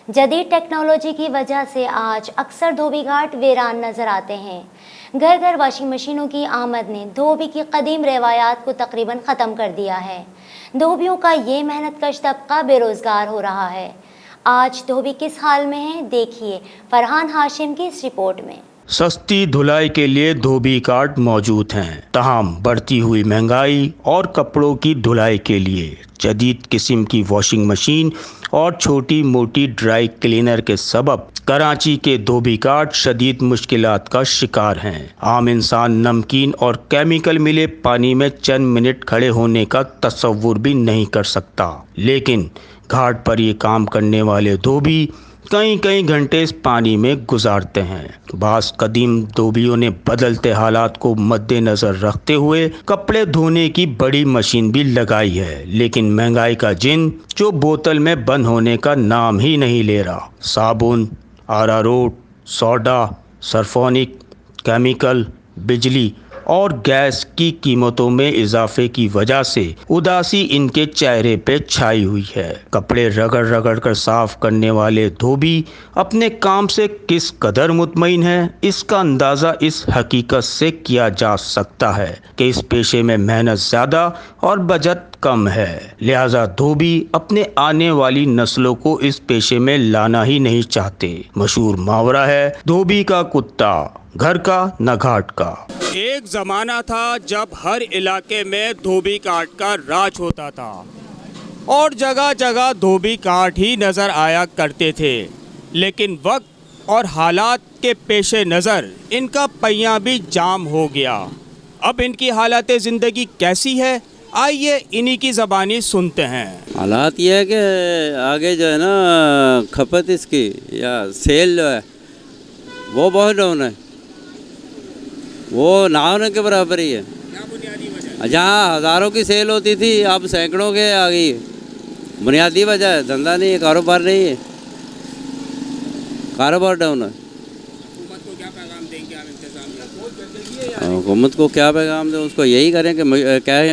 जदीद टेक्नोलॉजी की वजह से आज अक्सर धोबी घाट वीरान नजर आते हैं। घर घर वॉशिंग मशीनों की आमद ने धोबी की कदीम रवायात को तकरीबन ख़त्म कर दिया है। धोबियों का ये मेहनत कश तबका बेरोज़गार हो रहा है। आज धोबी किस हाल में है, देखिए फरहान हाशिम की इस रिपोर्ट में। सस्ती धुलाई के लिए धोबी कार्ड मौजूद हैं, तमाम बढ़ती हुई महंगाई और कपड़ों की धुलाई के लिए जदीद किस्म की वॉशिंग मशीन और छोटी मोटी ड्राई क्लीनर के सबब कराची के धोबी कार्ड शदीद मुश्किलात का शिकार हैं। आम इंसान नमकीन और केमिकल मिले पानी में चंद मिनट खड़े होने का तस्वुर भी नहीं कर सकता, लेकिन घाट पर ये काम करने वाले धोबी कई घंटे इस पानी में गुजारते हैं। बास कदीम धोबियों ने बदलते हालात को मद्देनजर रखते हुए कपड़े धोने की बड़ी मशीन भी लगाई है, लेकिन महंगाई का जिन जो बोतल में बंद होने का नाम ही नहीं ले रहा। साबुन, अरारोट, सोडा, सरफोनिक, केमिकल, बिजली और गैस की कीमतों में इजाफे की वजह से उदासी इनके चेहरे पे छाई हुई है। कपड़े रगड़ रगड़ कर साफ करने वाले धोबी अपने काम से किस कदर मुतमईन है, इसका अंदाज़ा इस हकीकत से किया जा सकता है कि इस पेशे में मेहनत ज़्यादा और बचत कम है। लिहाजा धोबी अपने आने वाली नस्लों को इस पेशे में लाना ही नहीं चाहते। मशहूर मुहावरा है, धोबी का कुत्ता घर का न घाट का। एक ज़माना था जब हर इलाके में धोबी काट का राज होता था और जगह जगह धोबी काट ही नज़र आया करते थे, लेकिन वक्त और हालात के पेशे नज़र इनका पहिया भी जाम हो गया। अब इनकी हालत ज़िंदगी कैसी है, आइए इन्हीं की ज़बानी सुनते हैं। हालात ये है कि आगे जो है ना खपत इसकी या सेल जो है वो बहुत डाउन है, वो ना होने के बराबर ही है। जहाँ हज़ारों की सेल होती थी अब सैकड़ों के आ गई। बुनियादी वजह है धंधा नहीं है, कारोबार नहीं है, कारोबार डाउन है। हुकूमत को क्या पैगाम देंगे आप इनके सामने? हुकूमत को क्या पैगाम दें, उसको यही करें कि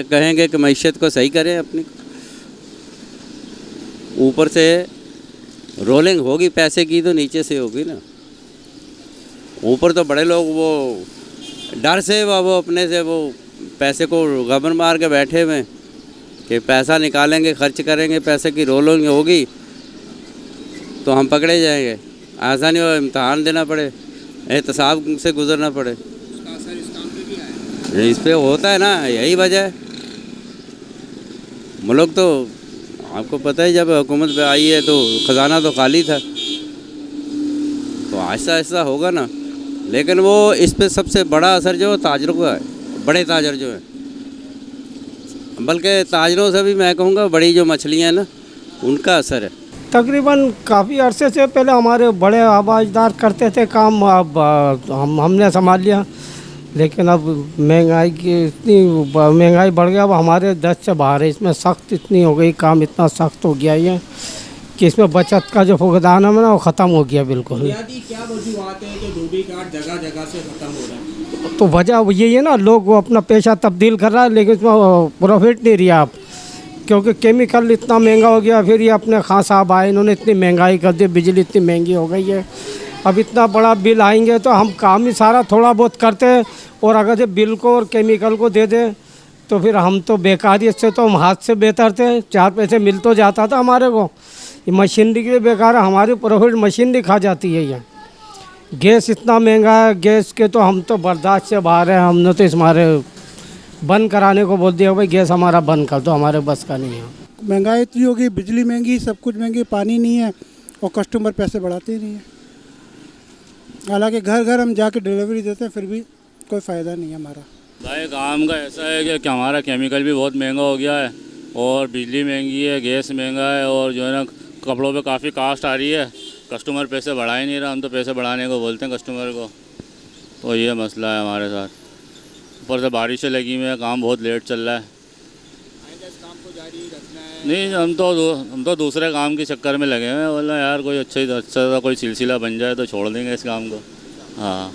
कहेंगे कि मईशत को सही करें अपनी। ऊपर से रोलिंग होगी पैसे की तो नीचे से होगी ना। ऊपर तो बड़े लोग वो डर से वो अपने से वो पैसे को गबन मार के बैठे हुए कि पैसा निकालेंगे खर्च करेंगे, पैसे की रोलिंग होगी तो हम पकड़े जाएंगे। ऐसा नहीं हो इम्तहान देना पड़े, एहतसाब से गुजरना पड़े। उसका असर इस काम पे भी आया? इस पे होता है ना, यही वजह है। मुल्क तो आपको पता है जब हुकूमत पे आई है तो ख़जाना तो खाली था, तो आहिस्ता आहिस्ता होगा ना। लेकिन वो इस पे सबसे बड़ा असर जो ताजरों का है, बड़े ताजर जो हैं, बल्कि ताजरों से भी मैं कहूँगा बड़ी जो मछलियाँ हैं ना उनका असर है। तकरीबन काफ़ी अरसे से पहले हमारे बड़े आवाज़दार करते थे काम, अब हमने संभाल लिया। लेकिन अब महंगाई की इतनी महंगाई बढ़ गया, अब हमारे दस से बाहर है। इसमें सख्त इतनी हो गई, काम इतना सख्त हो गया है कि इसमें बचत का जो फुकदान है ना वो ख़त्म हो गया बिल्कुल। क्या वजूहत है कि धोबी काट जगह जगह से ख़त्म हो रहा है? तो वजह यही है ना, लोग वो अपना पेशा तब्दील कर रहा है लेकिन इसमें प्रॉफिट नहीं रहा आप, क्योंकि केमिकल इतना महंगा हो गया। फिर ये अपने खां साहब आए, इन्होंने इतनी महंगाई कर दी, बिजली इतनी महंगी हो गई है। अब इतना बड़ा बिल आएंगे तो हम काम ही सारा थोड़ा बहुत करते हैं, और अगर जो बिल को और केमिकल को दे दें तो फिर हम तो बेकारियत से तो हम हाथ से बेहतर थे, 4 पैसे मिल तो जाता था हमारे को। ये मशीनरी के लिए बेकार है, हमारी प्रॉफिट मशीनरी खा जाती है। ये गैस इतना महंगा है, गैस के तो हम तो बर्दाश्त से बाहर हैं। हमने तो इस हमारे बंद कराने को बोल दिया, भाई गैस हमारा बंद कर दो, हमारे बस का नहीं है। महंगाई इतनी होगी, बिजली महंगी, सब कुछ महंगी, पानी नहीं है और कस्टमर पैसे बढ़ाते ही नहीं है। हालांकि घर घर हम जाके डिलीवरी देते हैं, फिर भी कोई फ़ायदा नहीं है हमारा। भाई काम का ऐसा है कि हमारा केमिकल भी बहुत महंगा हो गया है और बिजली महंगी है, गैस महंगा है और जो है ना कपड़ों पे काफ़ी कास्ट आ रही है। कस्टमर पैसे बढ़ा ही नहीं रहा, हम तो पैसे बढ़ाने को बोलते हैं कस्टमर को, तो ये मसला है हमारे साथ। ऊपर से बारिशें लगी हुई है, काम बहुत लेट चल रहा है। इस काम को जारी रखना है? नहीं, हम तो दूसरे काम के चक्कर में लगे हुए हैं। बोला यार कोई अच्छा कोई सिलसिला बन जाए तो छोड़ देंगे इस काम को। हाँ,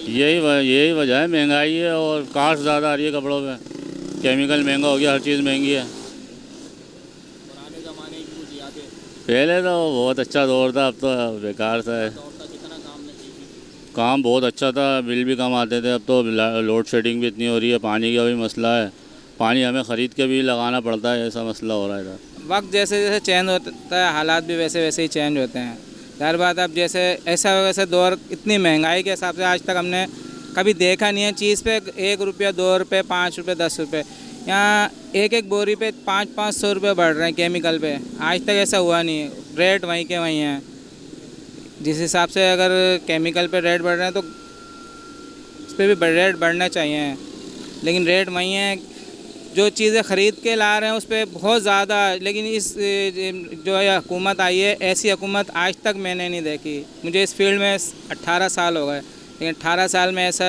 यही वजह है, महंगाई है और कास्ट ज़्यादा आ रही है कपड़ों पे, केमिकल महंगा हो गया, हर चीज़ महंगी है। पहले तो बहुत अच्छा दौर था, अब तो बेकार सा है। काम बहुत अच्छा था, बिल भी कम आते थे। अब तो लोड शेडिंग भी इतनी हो रही है, पानी का भी मसला है, पानी हमें ख़रीद के भी लगाना पड़ता है, ऐसा मसला हो रहा है इधर। वक्त जैसे जैसे चेंज होता है, हालात भी वैसे वैसे ही चेंज होते हैं। हर बात अब जैसे ऐसा वैसे दौर, इतनी महंगाई के हिसाब से आज तक हमने कभी देखा नहीं है। चीज़ पे 1 रुपया, 2 रुपये, 5 रुपये, 10 रुपये, यहाँ एक बोरी पे 500-500 रुपये बढ़ रहे हैं केमिकल पे। आज तक ऐसा हुआ नहीं है, रेट वहीं के वहीं हैं। जिस हिसाब से अगर केमिकल पे रेट बढ़ रहे हैं तो उस पर भी रेट बढ़ना चाहिए, लेकिन रेट वहीं है। जो चीज़ें ख़रीद के ला रहे हैं उस पर बहुत ज़्यादा, लेकिन इस जो है हुकूमत आई है, ऐसी हुकूमत आज तक मैंने नहीं देखी। मुझे इस फील्ड में 18 साल हो गए, लेकिन 18 साल में ऐसा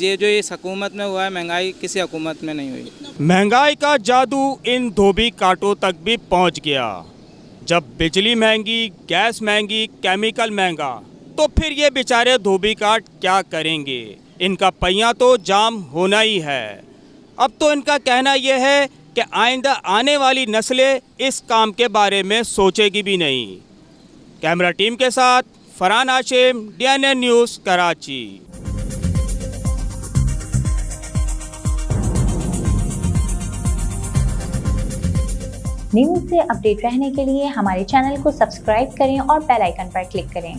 ये जो इस हुकूमत में हुआ है, महंगाई किसी हुकूमत में नहीं हुई। महंगाई का जादू इन धोबी कांटों तक भी पहुंच गया। जब बिजली महंगी, गैस महंगी, केमिकल महंगा, तो फिर ये बेचारे धोबी काट क्या करेंगे? इनका पहिया तो जाम होना ही है। अब तो इनका कहना यह है कि आइंदा आने वाली नस्लें इस काम के बारे में सोचेगी भी नहीं। कैमरा टीम के साथ Farhan Hashim, DNN news, Karachi. News से अपडेट रहने के लिए हमारे चैनल को सब्सक्राइब करें और बेल आइकन पर क्लिक करें।